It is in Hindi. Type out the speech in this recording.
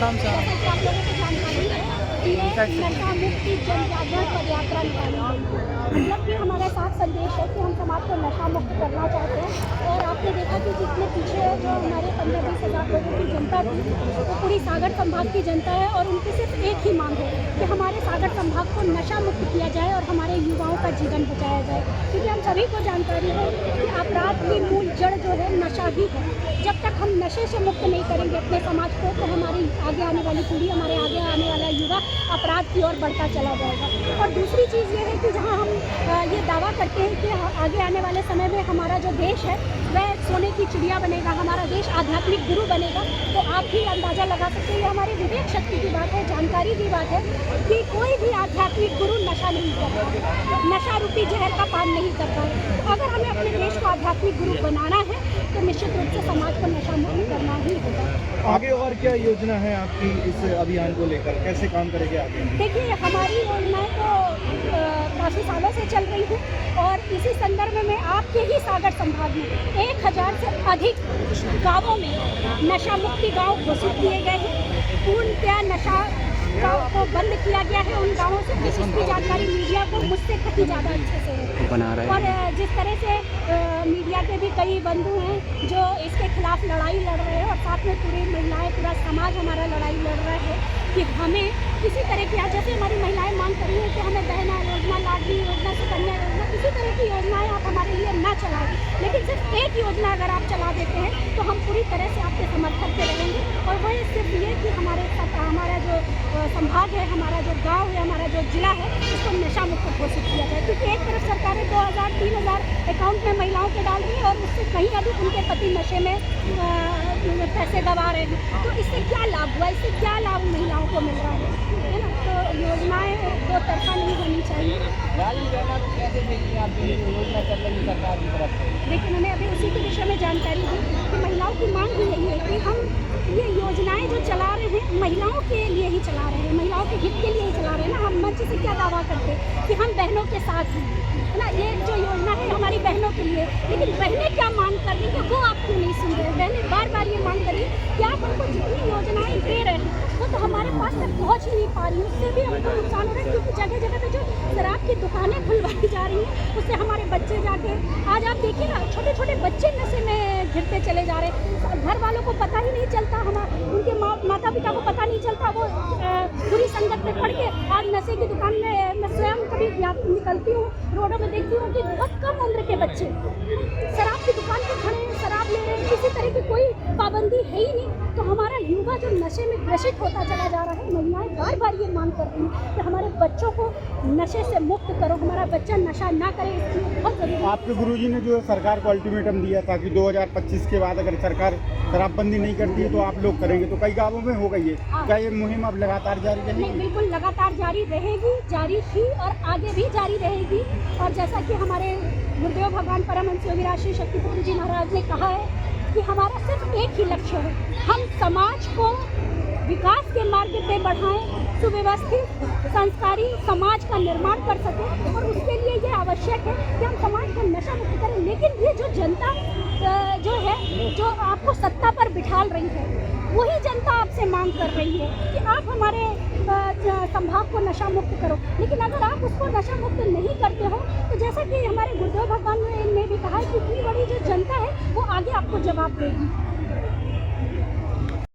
आराम से जैसा कि आप लोगों को जानकारी है कि ये नशा मुक्ति जन जागरण पदयात्रा निकाली गई है। मतलब कि हमारा साफ संदेश है कि हम समाज को नशा मुक्त करना चाहते हैं। और आपने देखा कि जितने पीछे जो हमारे 15-20 हज़ार लोगों की जनता थी, वो पूरी सागर संभाग की जनता है और उनकी सिर्फ एक ही मांग है कि हमारे सागर संभाग को नशा मुक्त किया जाए और हमारे युवाओं का जीवन बचाया जाए। क्योंकि हम सभी को जानकारी है कि अपराध की मूल जड़ जो है नशा ही है। जब तक हम नशे से मुक्त नहीं करेंगे अपने समाज को, तो हमारी आगे आने वाली पीढ़ी, हमारे आगे आने वाला युवा अपराध की ओर बढ़ता चला जाएगा। और दूसरी चीज़ ये है कि जहाँ हम ये दावा करते हैं कि आगे आने वाले समय में हमारा जो देश है वह सोने की चिड़िया बनेगा, हमारा देश आध्यात्मिक गुरु बनेगा, तो आप भी अंदाज़ा लगा सकते हैं, ये हमारी विवेक शक्ति की बात है, जानकारी की बात है कि कोई भी आध्यात्मिक गुरु नशा नहीं करता, नशा रूपी जहर का पान नहीं करता है। तो अगर हमें अपने देश को आध्यात्मिक गुरु बनाना है तो निश्चित रूप से समाज को नशा मुक्त करना ही होगा। आगे और क्या योजना है आपकी इस अभियान को लेकर, कैसे काम करेंगे आगे? देखिए, हमारी योजनाएं तो काफ़ी सालों से चल रही हैं और इसी संदर्भ में आपके ही सागर संभाग में 1000 से अधिक गांवों में नशा मुक्ति गांव घोषित किए गए हैं। पूर्णतया नशा गाँव को बंद किया गया है उन गाँवों से, जिसकी जानकारी मीडिया को मुझसे कहीं ज़्यादा अच्छे से है बना रहे और जिस तरह से मीडिया के भी कई बंधु हैं जो इसके खिलाफ लड़ाई लड़ रहे हैं और साथ में पूरी महिलाएं, पूरा समाज हमारा लड़ाई लड़ रहा है कि हमें किसी तरह की, जैसे हमारी महिलाएं मांग कर रही हैं कि हमें बहना योजना, लाडली योजना, सुकन्या योजना, इसी तरह की योजनाएं आप हमारे लिए ना चलाएं। लेकिन सिर्फ एक योजना अगर आप चला देते हैं तो हम पूरी तरह से आपके समर्थन पे रहेंगे। और वह सिर्फ ये कि हमारा जो संभाग है, हमारा जो गांव है, हमारा जो जिला है, इसको नशा मुक्त घोषित किया जाए। क्योंकि एक तरफ सरकारें 2000-3000 अकाउंट में महिलाओं के डाल रही है और उससे कहीं अधिक उनके पति नशे में पैसे गंवा रहे हैं। तो इससे क्या लाभ हुआ, इससे क्या लाभ महिलाओं को मिल रहा है ना? तो योजनाएं दो तरफा नहीं होनी चाहिए। लेकिन हमें अभी उसी के विषय में जानकारी दी कि महिलाओं की मांग भी यही है कि हम ये योजनाएं जो चला रहे हैं महिलाओं के लिए ही चला रहे हैं, महिलाओं के हित के लिए ही चला रहे हैं ना। हम मंच से क्या दावा करते हैं कि हम बहनों के साथ हैं, है ना। ये जो योजना है हमारी बहनों के लिए, लेकिन बहनें क्या मांग कर रही हैं वो आप क्यों नहीं सुन रहे? बहनें बार बार ये मांग कर रही है कि आप हमको जितनी योजनाएं दे रहे हैं वो तो हमारे पास तक पहुँच ही नहीं पा रही है, उससे भी हमको नुकसान हो रहा है। क्योंकि जगह जगह पे जो शराब की दुकानें खुलवाई जा रही हैं उससे हमारे बच्चे जाके, आज आप देखिए ना, छोटे छोटे बच्चे नशे में घिरते चले जा रहे हैं। घर वालों को पता ही नहीं चलता, उनके माता पिता को पता नहीं चलता, वो बुरी संगत में पड़ के आज नशे की दुकान में, मैं स्वयं कभी निकलती हूँ रोडों में देखती हूँ कि बहुत कम उम्र के बच्चे शराब की दुकान पे खड़े हैं, शराब ले रहे हैं, किसी तरह की कोई पाबंदी है ही नहीं। तो हमारा युवा जो नशे में ग्रसित होता चला जा रहा है, महिलाएं बार बार ये मांग कर रही हैं कि हमारे बच्चों को नशे से मुक्त करो, हमारा बच्चा नशा ना करे, इसके लिए बहुत जरूरी है। आपके गुरुजी ने जो सरकार को अल्टीमेटम दिया था कि 2025 के बाद अगर सरकार शराबबंदी नहीं करती है तो आप लोग करेंगे, तो कई गाँवों में हो गई है। क्या ये मुहिम अब लगातार जारी रहेगी? नहीं, बिल्कुल लगातार जारी रहेगी, जारी थी और आगे भी जारी रहेगी। और जैसा कि हमारे गुरुदेव भगवान परमहंस योगीराज श्री शक्तिपुत्र जी महाराज ने कहा है कि हमारा सिर्फ एक ही लक्ष्य है, हम समाज को विकास के मार्ग पे बढ़ाएं, सुव्यवस्थित संस्कारी समाज का निर्माण कर सकें। और उसके लिए ये आवश्यक है कि हम समाज को नशा मुक्त करें। लेकिन ये जो जनता जो है, जो आपको सत्ता पर बिठाल रही है, वही जनता आपसे मांग कर रही है कि आप हमारे संभाग को नशा मुक्त करो। लेकिन अगर आप उसको नशा मुक्त नहीं करते हो तो जैसा कि हमारे गुरुदेव भगवान ने भी कहा है कि इतनी बड़ी जो जनता है वो आगे आपको जवाब देगी।